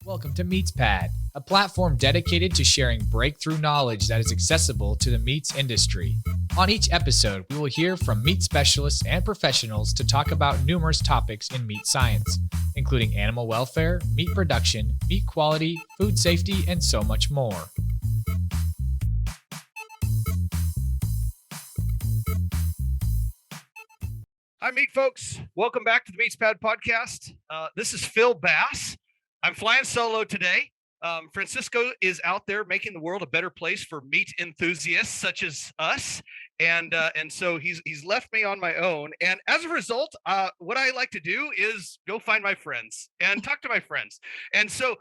Welcome to MeatsPad, a platform dedicated to sharing breakthrough knowledge that is accessible to the meats industry. On each episode, we will hear from meat specialists and professionals to talk about numerous topics in meat science, including animal welfare, meat production, meat quality, food safety, and so much more. Hi, meat folks. Welcome back to the MeatsPad podcast. This is Phil Bass. I'm flying solo today. Francisco is out there making the world a better place for meat enthusiasts such as us, and so he's left me on my own. And as a result, what I like to do is go find my friends and talk to my friends. And so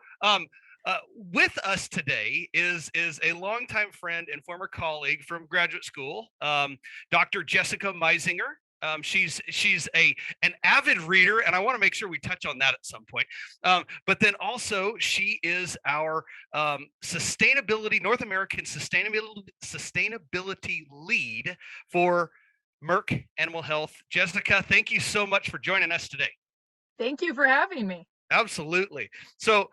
with us today is a longtime friend and former colleague from graduate school, Dr. Jessica Meisinger. She's an avid reader, and I want to make sure we touch on that at some point. But then also she is our North American sustainability lead for Merck Animal Health. Jessica, thank you so much for joining us today. Thank you for having me. Absolutely. So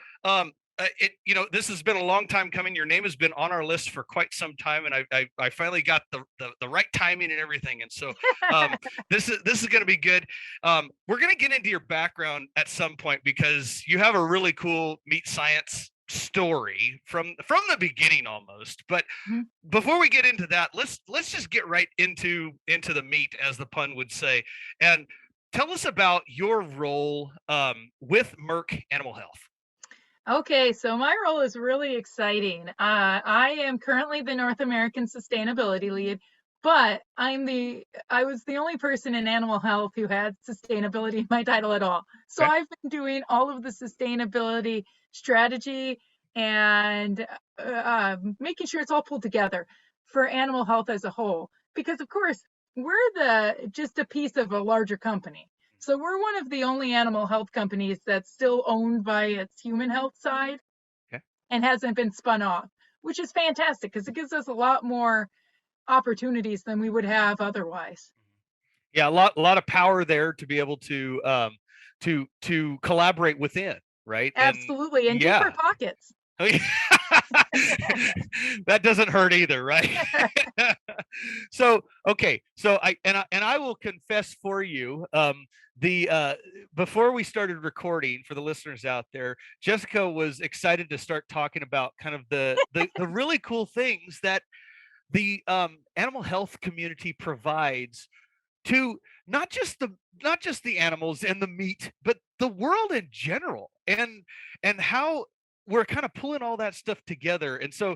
this has been a long time coming. Your name has been on our list for quite some time, and I finally got the right timing and everything. And so this is going to be good. We're going to get into your background at some point because you have a really cool meat science story from the beginning almost. But before we get into that, let's just get right into the meat, as the pun would say, and tell us about your role with Merck Animal Health. Okay, so my role is really exciting. I am currently the North American Sustainability Lead, but I was the only person in animal health who had sustainability in my title at all. So okay. I've been doing all of the sustainability strategy and making sure it's all pulled together for animal health as a whole. Because of course, we're just a piece of a larger company. So we're one of the only animal health companies that's still owned by its human health side, okay, and hasn't been spun off, which is fantastic because it gives us a lot more opportunities than we would have otherwise. Yeah, a lot of power there to be able to collaborate within, right? Absolutely, and deeper pockets. That doesn't hurt either, right? So I will confess for you, before we started recording, for the listeners out there, Jessica was excited to start talking about kind of the really cool things that the animal health community provides to not just the animals and the meat, but the world in general, and how we're kind of pulling all that stuff together. And so,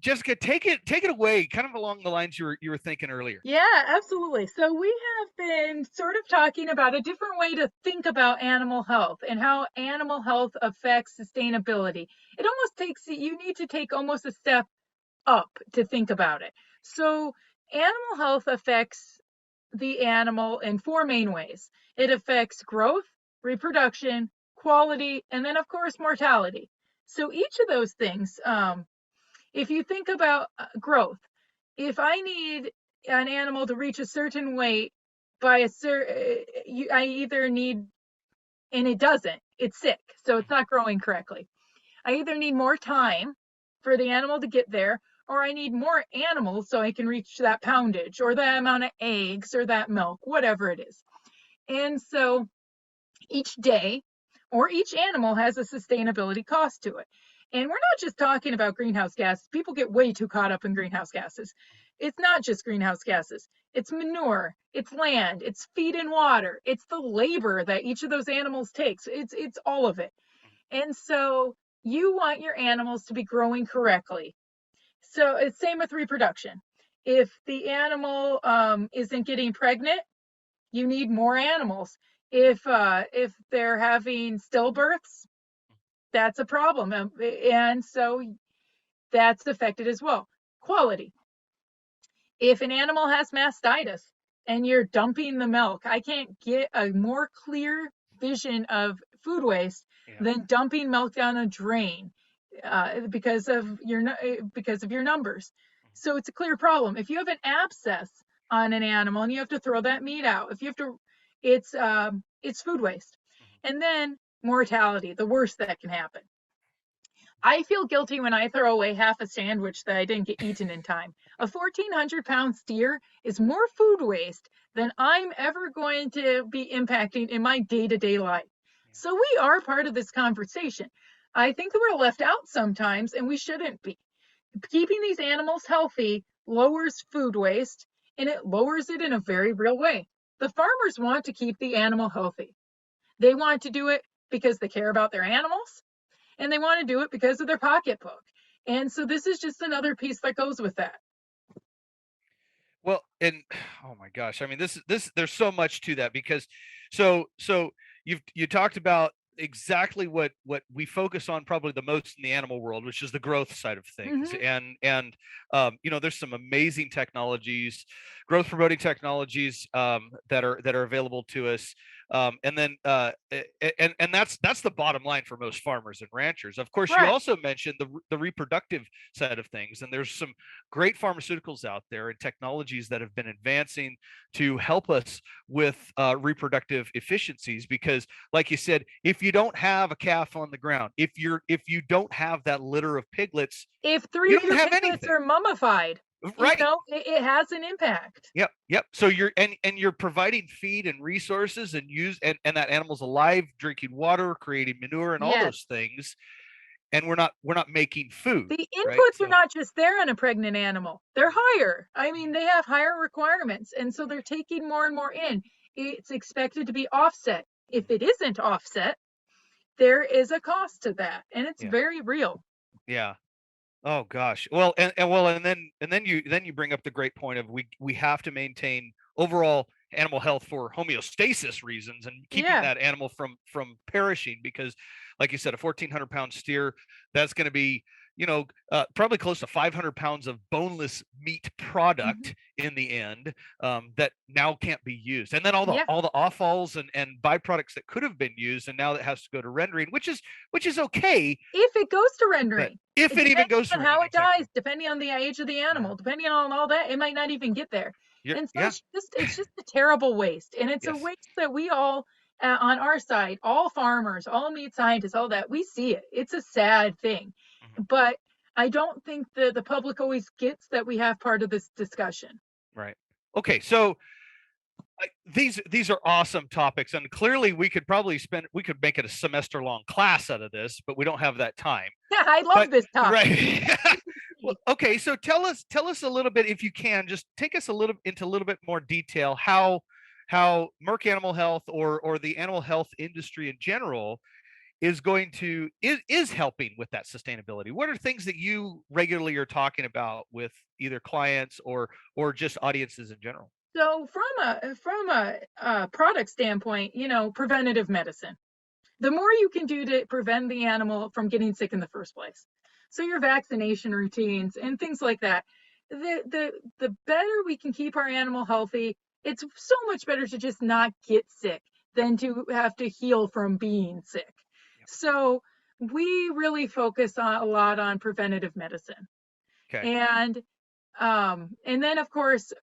Jessica, take it away, kind of along the lines you were thinking earlier. Yeah, absolutely. So we have been sort of talking about a different way to think about animal health and how animal health affects sustainability. It almost you need to take almost a step up to think about it. So animal health affects the animal in four main ways. It affects growth, reproduction, quality, and then of course mortality. So each of those things, if you think about growth, if I need an animal to reach a certain weight by I either need, and it doesn't, it's sick, so it's not growing correctly. I either need more time for the animal to get there, or I need more animals so I can reach that poundage or that amount of eggs or that milk, whatever it is. And so each day or each animal has a sustainability cost to it. And we're not just talking about greenhouse gases. People get way too caught up in greenhouse gases. It's not just greenhouse gases. It's manure, it's land, it's feed and water, it's the labor that each of those animals takes. It's all of it. And so you want your animals to be growing correctly. So it's same with reproduction. If the animal isn't getting pregnant, you need more animals. If they're having stillbirths, that's a problem, and so that's affected as well. Quality. If an animal has mastitis and you're dumping the milk, I can't get a more clear vision of food waste than dumping milk down a drain because of your numbers. So it's a clear problem. If you have an abscess on an animal and you have to throw that meat out, it's food waste. And then mortality, the worst that can happen. I feel guilty when I throw away half a sandwich that I didn't get eaten in time. A 1,400-pound steer is more food waste than I'm ever going to be impacting in my day-to-day life. So we are part of this conversation. I think that we're left out sometimes, and we shouldn't be. Keeping these animals healthy lowers food waste, and it lowers it in a very real way. The farmers want to keep the animal healthy. They want to do it because they care about their animals, and they want to do it because of their pocketbook. And so this is just another piece that goes with that. Well, and oh my gosh, I mean, this there's so much to that because so you talked about exactly what we focus on probably the most in the animal world, which is the growth side of things. And there's some amazing technologies, growth promoting technologies that are available to us. And then and that's the bottom line for most farmers and ranchers. Of course, you Right. also mentioned the reproductive side of things, and there's some great pharmaceuticals out there and technologies that have been advancing to help us with reproductive efficiencies. Because, like you said, if you don't have a calf on the ground, if you don't have that litter of piglets, If 3 you of don't your have piglets anything. are mummified, Right. it has an impact. Yep. So you're providing feed and resources and and that animal's alive, drinking water, creating manure, and all Yes. those things. And we're not making food. The Right. inputs So are not just there on a pregnant animal. They're higher. I mean, they have higher requirements, and so they're taking more and more in. It's expected to be offset. If it isn't offset, there is a cost to that, and it's yeah. very real. Yeah. Oh gosh. Well, and then you bring up the great point of we have to maintain overall animal health for homeostasis reasons and keeping Yeah. that animal from perishing, because like you said, a 1,400-pound steer, that's going to be probably close to 500 pounds of boneless meat product in the end, that now can't be used, and then all the Yeah. offals and byproducts that could have been used, and now that has to go to rendering, which is okay. If it goes to But rendering, if it even goes to on how rendering, it dies, exactly. depending on the age of the animal, depending on all that, it might not even get there. And so Yeah. it's just a terrible waste, and it's a Yes. waste that we all on our side, all farmers, all meat scientists, all that, we see it. It's a sad thing, Mhm. but I don't think the public always gets that we have part of this discussion. Right. Okay. So these are awesome topics, and clearly we could make it a semester long class out of this, but we don't have that time. Yeah, I love But this topic. right. Well, okay. So tell us a little bit, if you can, just take us into a little bit more detail how Merck Animal Health or the animal health industry in general is helping with that sustainability. What are things that you regularly are talking about with either clients or just audiences in general? So from a product standpoint, preventative medicine. The more you can do to prevent the animal from getting sick in the first place. So your vaccination routines and things like that. The better we can keep our animal healthy, it's so much better to just not get sick than to have to heal from being sick. Yep. So we really focus a lot on preventative medicine. Okay. And then of course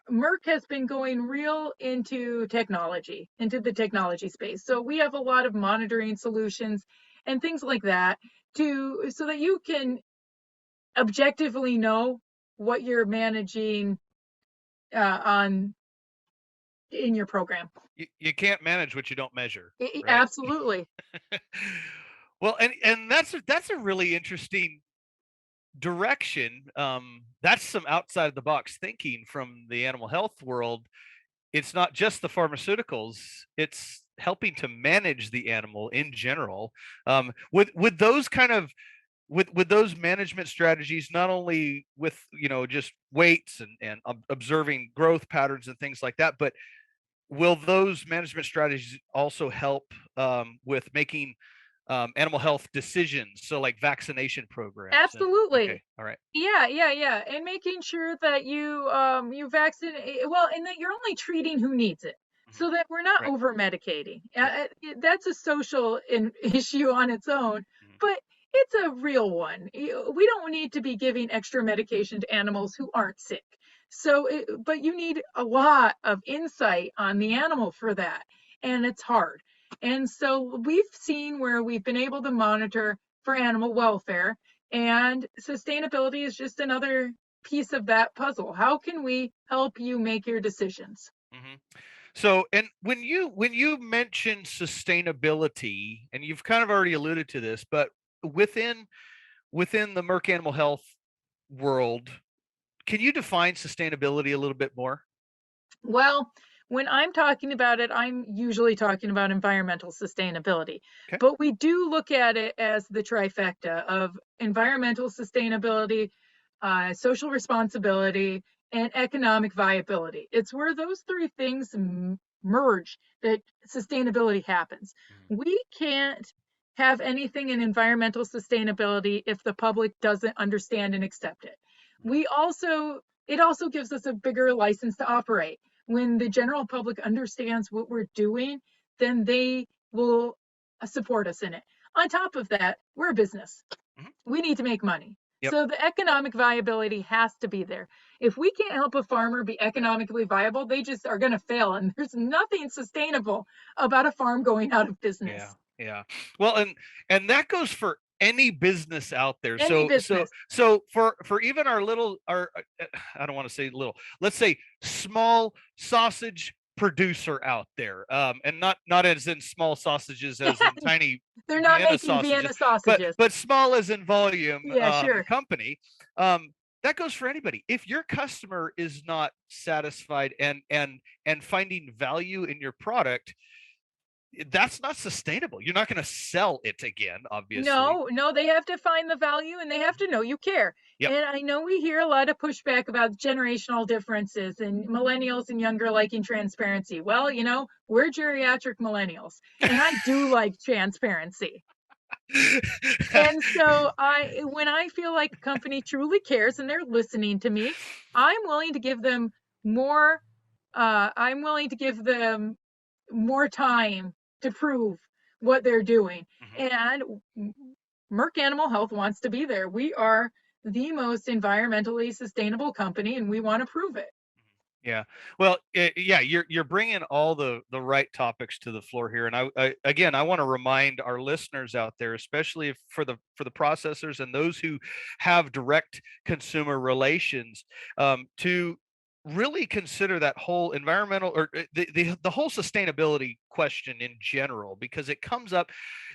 Merck has been going real into the technology space. So we have a lot of monitoring solutions and things like that so that you can objectively know what you're managing in your program. You can't manage what you don't measure, right? Absolutely. Well, and that's a really interesting direction. That's some outside the box thinking from the animal health world. It's not just the pharmaceuticals, it's helping to manage the animal in general. With those kind of with those management strategies, not only with just weights and observing growth patterns and things like that, but will those management strategies also help with making animal health decisions, so like vaccination programs? Absolutely. Okay, all right. Yeah. And making sure that you vaccinate well, and that you're only treating who needs it, so that we're not Right. over medicating. That's a social issue on its own, but it's a real one. We don't need to be giving extra medication to animals who aren't sick. But you need a lot of insight on the animal for that, and it's hard. And so we've seen where we've been able to monitor for animal welfare. And sustainability is just another piece of that puzzle. How can we help you make your decisions? Hmm. So, and when you mention sustainability, and you've kind of already alluded to this, but within within the Merck Animal Health world, can you define sustainability a little bit more? Well, when I'm talking about it, I'm usually talking about environmental sustainability. Okay. But we do look at it as the trifecta of environmental sustainability, social responsibility, and economic viability. It's where those three things merge that sustainability happens. Mhm. We can't have anything in environmental sustainability if the public doesn't understand and accept it. We also, it also gives us a bigger license to operate. When the general public understands what we're doing, then they will support us in it. On top of that, we're a business. Mhm. We need to make money. Yep. So the economic viability has to be there. If we can't help a farmer be economically viable, they just are going to fail. And there's nothing sustainable about a farm going out of Yeah, business. yeah. Well, and that goes for any business out there. Any So business. for even our little our I don't want to say little, let's say small sausage producer out there, and not as in small sausages as in tiny They're not Vienna making sausages, Vienna sausages. but small as in volume, Yeah, sure. company. um that goes for anybody. If your customer is not satisfied and finding value in your product, that's not sustainable. You're not going to sell it again, obviously. No, no, they have to find the value and they have to know you care. Yep. And I know we hear a lot of pushback about generational differences and millennials and younger liking transparency. Well, we're geriatric millennials, and I do like transparency. And so when I feel like a company truly cares and they're listening to me, I'm willing to give them more, I'm willing to give them more time to prove what they're doing. Mhm. And Merck Animal Health wants to be there. We are the most environmentally sustainable company, and we want to prove it. Yeah. Well, yeah, you're bringing all the right topics to the floor here, and I again, I want to remind our listeners out there, especially for the processors and those who have direct consumer relations, to really consider that whole environmental, or the whole sustainability question in general, because it comes up.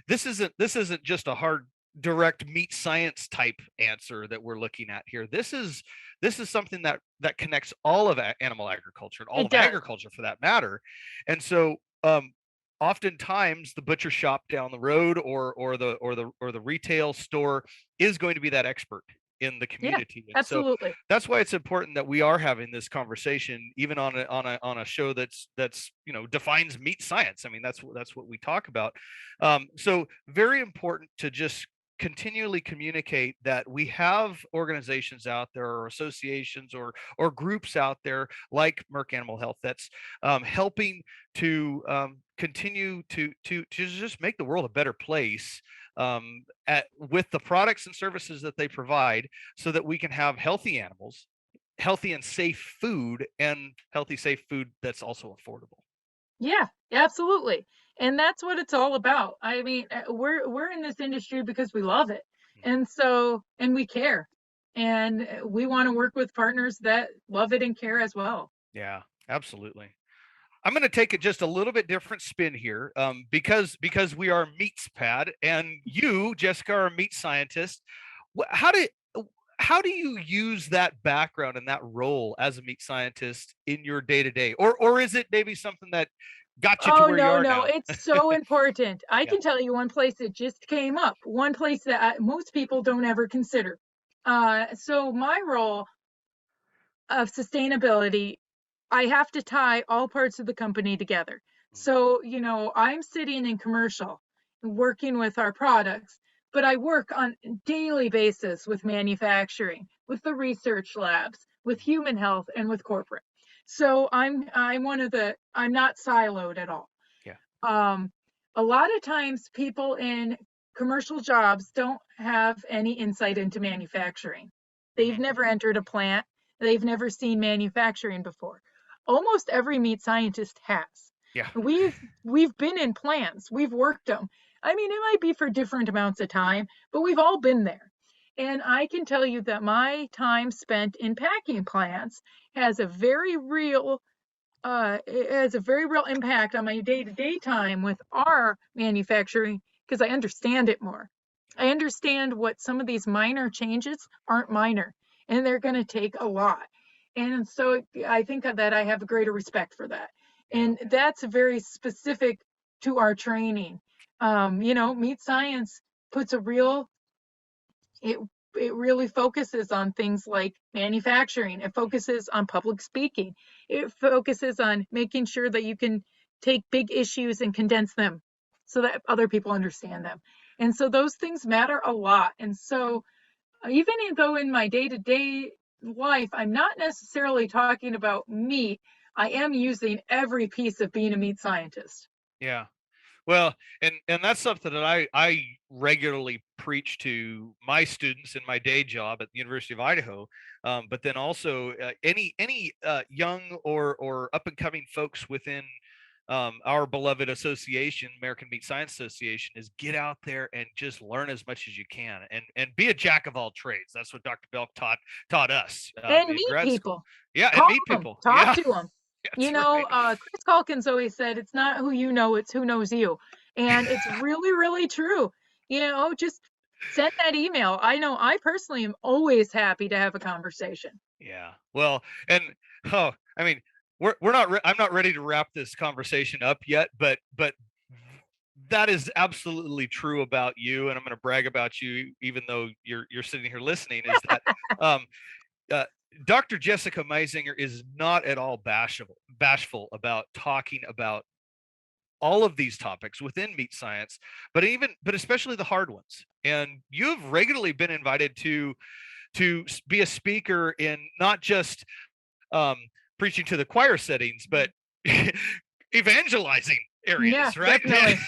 This isn't just a hard direct meat science type answer that we're looking at here. This is something that connects all of animal agriculture and all It of does. agriculture for that matter. And so, oftentimes the butcher shop down the road, or the retail store, is going to be that expert in the Yeah, community. And so absolutely. that's why it's important that we are having this conversation, even on a show that's defines meat science. I mean, that's what we talk about. So very important to just continually communicate that we have organizations out there, or associations, or groups out there like Merck Animal Health, that's helping to continue to just make the world a better place, with the products and services that they provide, so that we can have healthy animals, healthy and safe food, and healthy safe food that's also affordable. Yeah, absolutely. And that's what it's all about. I mean, we're in this industry because we love it. And we care. And we want to work with partners that love it and care as well. Yeah, absolutely. I'm going to take it just a little bit different spin here, because we are MeatsPad, and you, Jessica, are a meat scientist. How do you use that background and that role as a meat scientist in your day to day, or is it maybe something that got you to Oh, where you no, are no, now? it's so important. I Yeah. can tell you one place that just came up, one place that most people don't ever consider. So my role of sustainability, I have to tie all parts of the company together. So, I'm sitting in commercial working with our products, but I work on a daily basis with manufacturing, with the research labs, with human health, and with corporate. So I'm not siloed at all. Yeah. Um, a lot of times people in commercial jobs don't have any insight into manufacturing. They've Mhm. never entered a plant. They've never seen manufacturing before. Almost every meat scientist has. Yeah. We've been in plants. We've worked them. I mean, it might be for different amounts of time, but we've all been there. And I can tell you that my time spent in packing plants has a very real it has a very real impact on my day-to-day time with our manufacturing because I understand it more. I understand what some of these minor changes aren't minor and they're going to take a lot. And so I think that I have a greater respect for that. And that's very specific to our training. Meat Science puts a real it it really focuses on things like manufacturing. It focuses on public speaking. It focuses on making sure that you can take big issues and condense them so that other people understand them. And so those things matter a lot. And so even though in my day-to-day life, I'm not necessarily talking about meat, I am using every piece of being a meat scientist. Yeah. Well, and that's something that I regularly preach to my students in my day job at the University of Idaho, but then also any young or up and coming folks within our beloved association, American Meat Science Association, is get out there and just learn as much as you can and be a jack of all trades. That's what Dr. Belk taught us And in meet grad school. people. Yeah, and Call meet them, people. talk Yeah, to them. that's right. Chris Calkins always said, it's not who you know, it's who knows you. And it's really, really true. Just send that email. I know I personally am always happy to have a conversation. Yeah. Well, and I mean, we're not. I'm not ready to wrap this conversation up yet, but that is absolutely true about you, and I'm going to brag about you, even though you're sitting here listening. Is that um, uh, Dr. Jessica Meisinger is not at all bashful about talking about all of these topics within meat science, but especially the hard ones. And you've regularly been invited to be a speaker in not just um, preaching to the choir settings, but evangelizing Yeah, areas, right? definitely.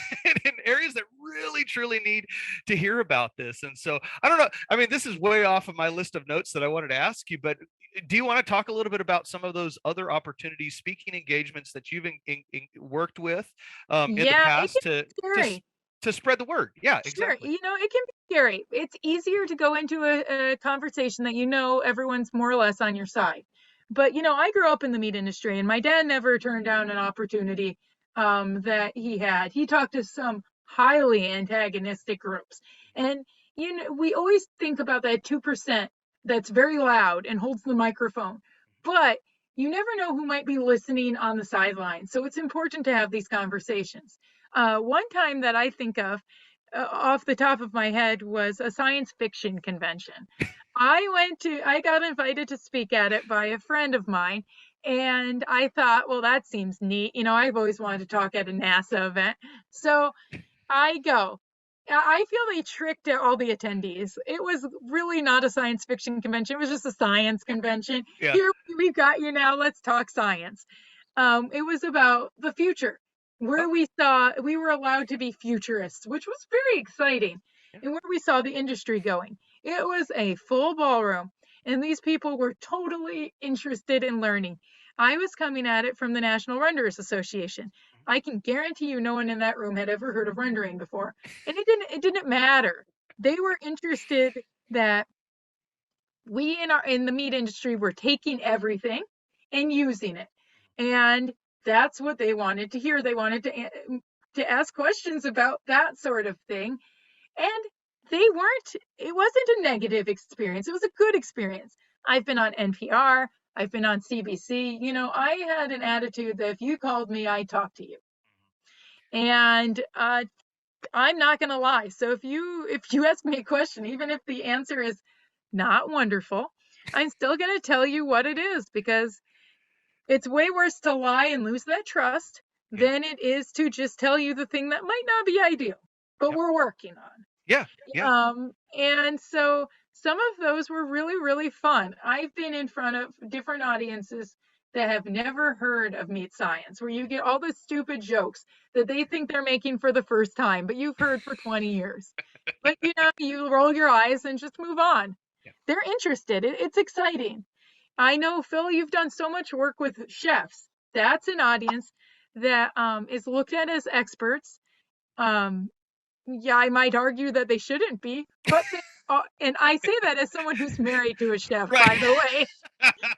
In areas that really truly need to hear about this. And so I don't know. I mean, this is way off of my list of notes that I wanted to ask you, but do you want to talk a little bit about some of those other opportunities, speaking engagements that you've worked with in the Yeah, it past can be scary. to spread the word? Yeah, Sure. exactly. It can be scary. It's easier to go into a conversation that everyone's more or less on your side. But, I grew up in the meat industry and my dad never turned down an opportunity that he had. He talked to some highly antagonistic groups. And, we always think about that 2% that's very loud and holds the microphone. But you never know who might be listening on the sidelines. So it's important to have these conversations. One time that I think of off the top of my head was a science fiction convention. I got invited to speak at it by a friend of mine. And I thought, well, that seems neat. I've always wanted to talk at a NASA event. So I go. I feel they tricked all the attendees. It was really not a science fiction convention. It was just a science convention. Yeah. Here, we've got you now. Let's talk science. It was about the future, where we were allowed to be futurists, which was very exciting, and where we saw the industry going. It was a full ballroom, and these people were totally interested in learning. I was coming at it from the National Renderers Association. I can guarantee you no one in that room had ever heard of rendering before. And it didn't matter. They were interested that we in the meat industry were taking everything and using it. And that's what they wanted to hear. They wanted to ask questions about that sort of thing. And it wasn't a negative experience. It was a good experience. I've been on NPR, I've been on CBC. I had an attitude that if you called me, I'd talk to you. And I'm not going to lie. So if you ask me a question, even if the answer is not wonderful, I'm still going to tell you what it is, because it's way worse to lie and lose that trust than it is to just tell you the thing that might not be ideal, but we're working on. Yeah. And so some of those were really, really fun. I've been in front of different audiences that have never heard of meat science, where you get all the stupid jokes that they think they're making for the first time, but you've heard for 20 years. But you roll your eyes and just move on. Yeah. They're interested. It's exciting. I know, Phil, you've done so much work with chefs. That's an audience that is looked at as experts. yeah, I might argue that they shouldn't be, but they are, and I say that as someone who's married to a chef, Right. by the way.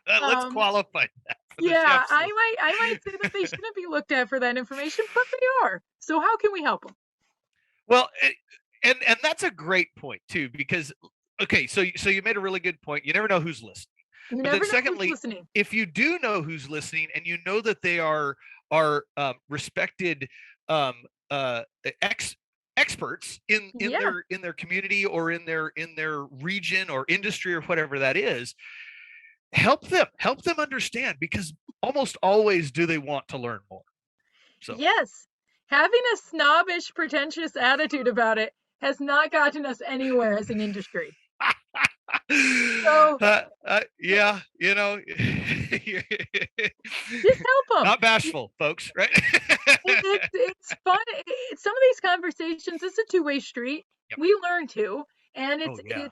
Let's Um, qualify that for the yeah, chefs listening. I might say that they shouldn't be looked at for that information, but they are. So how can we help them? Well, and that's a great point too, because okay, so you made a really good point. You never know who's listening. You But then never know who's secondly, listening. if you do know who's listening and you know that they are respected um, uh, experts Yeah. in their community or in their region or industry or whatever that is, help them understand, because almost always do they want to learn more. So Yes. Having a snobbish, pretentious attitude about it has not gotten us anywhere as an industry. So yeah, you know, just help them. not bashful, folks, right? It's fun. Some of these conversations, it's a two-way street. Yep. We learn too, and Oh yeah.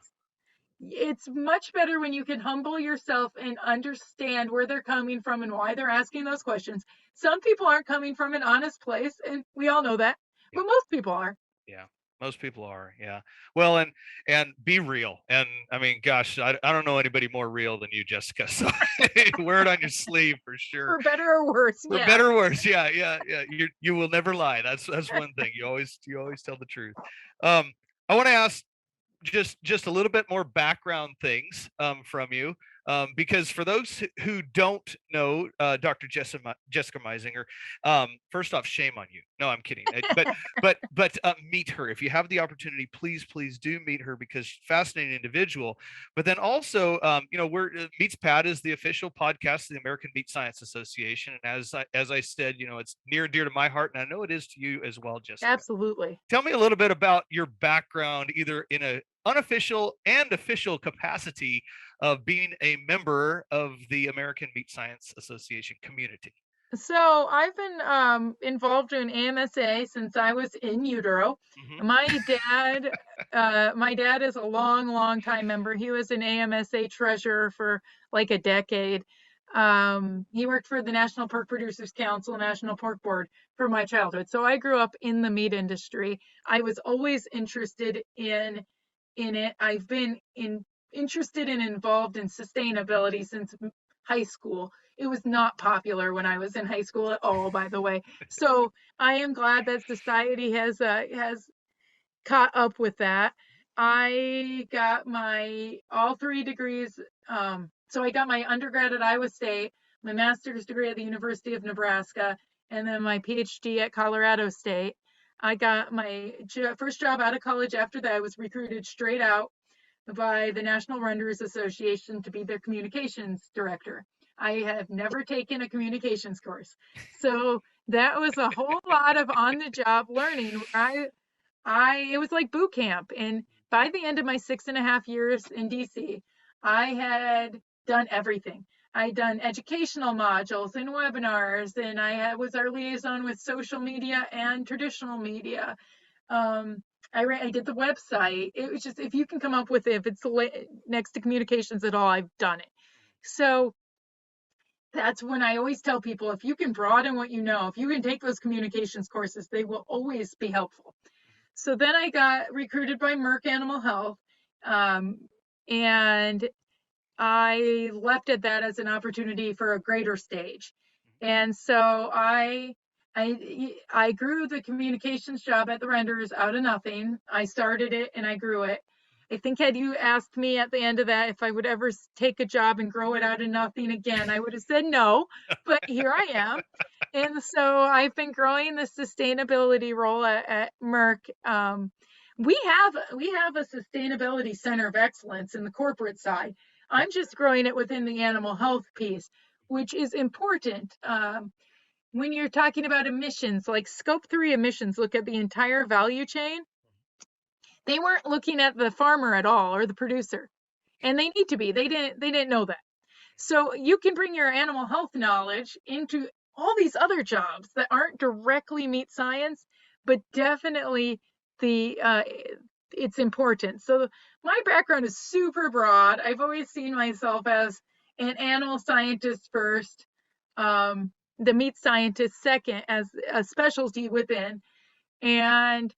it's much better when you can humble yourself and understand where they're coming from and why they're asking those questions. Some people aren't coming from an honest place, and we all know that, Yeah. but most people are. Yeah. Most people are. Yeah. Well, and be real. And I mean, gosh, I don't know anybody more real than you, Jessica. So wear it on your sleeve for sure. For better or worse. For Yeah. better or worse. Yeah. Yeah. Yeah. You will never lie. That's one thing. You always tell the truth. I want to ask just a little bit more background things from you, because for those who don't know Dr. Jessica Meisinger, first off, shame on you. No, I'm kidding. But meet her if you have the opportunity. Please do meet her, because fascinating individual. But then also, we're MeatsPad is the official podcast of the American Meat Science Association, and as I said, it's near and dear to my heart, and I know it is to you as well, Jessica. Absolutely. Tell me a little bit about your background, either in a unofficial and official capacity of being a member of the American Meat Science Association community. So I've been involved in AMSA since I was in utero. Mm-hmm. My dad is a long time member. He was an AMSA treasurer for like a decade. He worked for the National Pork Producers Council, National Pork Board for my childhood. So I grew up in the meat industry. I was always interested in it. I've been interested and involved in sustainability since high school. It was not popular when I was in high school at all, by the way. So I am glad that society has caught up with that. I got my all three degrees. So I got my undergrad at Iowa State, my master's degree at the University of Nebraska, and then my Ph.D. at Colorado State. I got my first job out of college after that. I was recruited straight out by the National Renderers Association to be their communications director. I have never taken a communications course. So that was a whole lot of on-the-job learning where it was like boot camp. And by the end of my 6.5 years in DC, I had done everything. I'd done educational modules and webinars, and I was our liaison with social media and traditional media. I did the website. It was just, if you can come up with it, if it's next to communications at all, I've done it. So that's when I always tell people, if you can broaden what you know, if you can take those communications courses, they will always be helpful. So then I got recruited by Merck Animal Health, and I left at that as an opportunity for a greater stage. And so I grew the communications job at the Renderers out of nothing. I started it and I grew it. I think had you asked me at the end of that if I would ever take a job and grow it out of nothing again, I would have said no, but here I am. And so I've been growing the sustainability role at Merck. We have a sustainability center of excellence in the corporate side. I'm just growing it within the animal health piece, which is important. When you're talking about emissions, like scope 3 emissions, look at the entire value chain. They weren't looking at the farmer at all, or the producer, and they need to be. They didn't know that. So you can bring your animal health knowledge into all these other jobs that aren't directly meat science, but definitely it's important. So my background is super broad. I've always seen myself as an animal scientist first, the meat scientist second, as a specialty within. And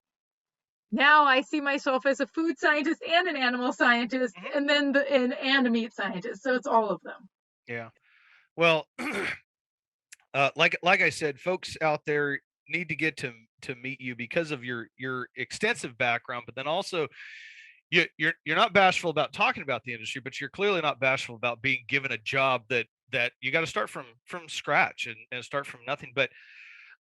now I see myself as a food scientist and an animal scientist, Mhm. and then and a meat scientist. So it's all of them. Yeah. Well, like I said, folks out there need to get to meet you because of your extensive background, but then also you're not bashful about talking about the industry, but you're clearly not bashful about being given a job that you got to start from scratch and start from nothing. But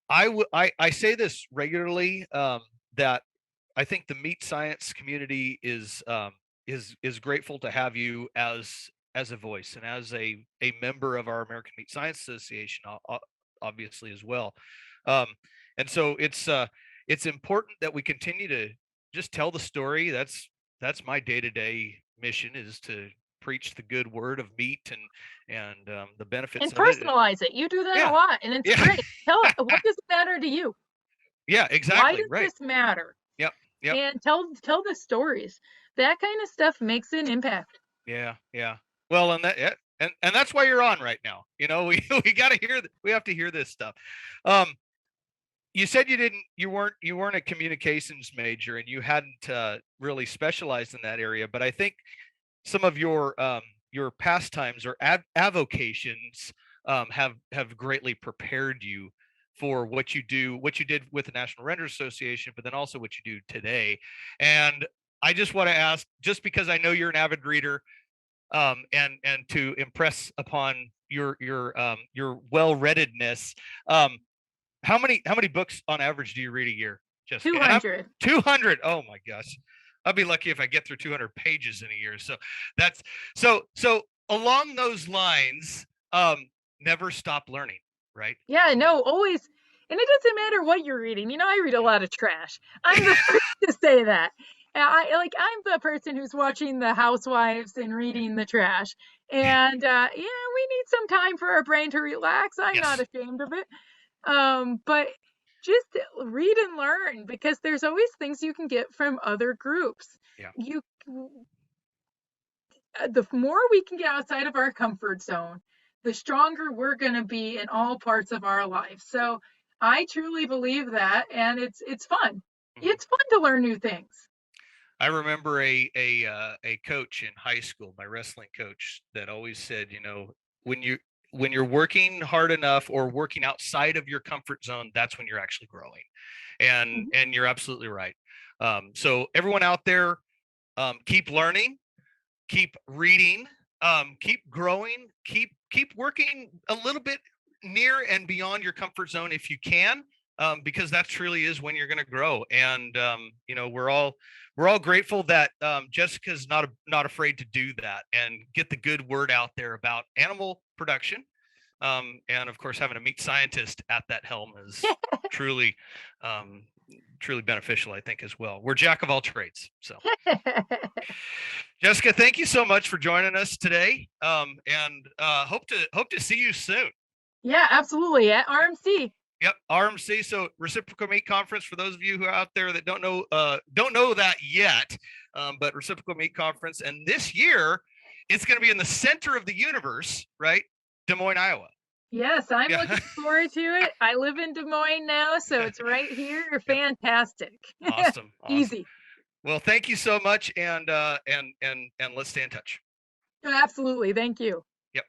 I say this regularly, that I think the meat science community is grateful to have you as a voice and as a member of our American Meat Science Association, obviously as well. Um, and so it's important that we continue to just tell the story. That's my day-to-day mission, is to preach the good word of meat and the benefits And of it. And personalize it. You do that a yeah, lot, and it's yeah, great. What does it matter to you? yeah, Why exactly, does right. this matter? Yep, yep. And tell the stories. That kind of stuff makes an impact. Yeah, yeah. Well, and that yeah, and that's why you're on right now. We got to we have to hear this stuff. Um, you said you weren't a communications major and you hadn't really specialized in that area, but I think some of your pastimes or avocations have greatly prepared you for what you did with the National Renters Association, but then also what you do today. And I just want to ask, just because I know you're an avid reader, and to impress upon your well-readedness, um, how many books on average do you read a year, Jessica? And I'm 200. 200. Oh my gosh, I'll be lucky if I get through 200 pages in a year. So that's so along those lines. Never stop learning, right? Yeah, no, always. And it doesn't matter what you're reading. I read a lot of trash. I'm the first to say that. I'm the person who's watching the housewives and reading the trash. And yeah, we need some time for our brain to relax. I'm not Yes. ashamed of it. But just read and learn, because there's always things you can get from other groups. Yeah. You The more we can get outside of our comfort zone, the stronger we're going to be in all parts of our life. So I truly believe that, and it's fun. Mhm. It's fun to learn new things. I remember a coach in high school, my wrestling coach, that always said, when you when you're working hard enough or working outside of your comfort zone, that's when you're actually growing. And Mhm. and you're absolutely right. So everyone out there, keep learning, keep reading, keep growing, keep working a little bit near and beyond your comfort zone if you can, because that truly is when you're going to grow. And we're all grateful that Jessica's not afraid to do that and get the good word out there about animal production. And of course, having a meat scientist at that helm is truly um, truly beneficial, I think, as well. We're jack of all trades. So Jessica, thank you so much for joining us today, and hope to see you soon. Yeah, absolutely. At RMC. Yep, RMC, so Reciprocal Meat Conference. For those of you who are out there that don't know that yet, but Reciprocal Meat Conference, and this year it's going to be in the center of the universe, right? Des Moines, Iowa. Yes, I'm Yeah, looking forward to it. I live in Des Moines now, so it's right here. yep, Fantastic. awesome, awesome. Easy. Well, thank you so much, and let's stay in touch. Absolutely. Thank you. Yep.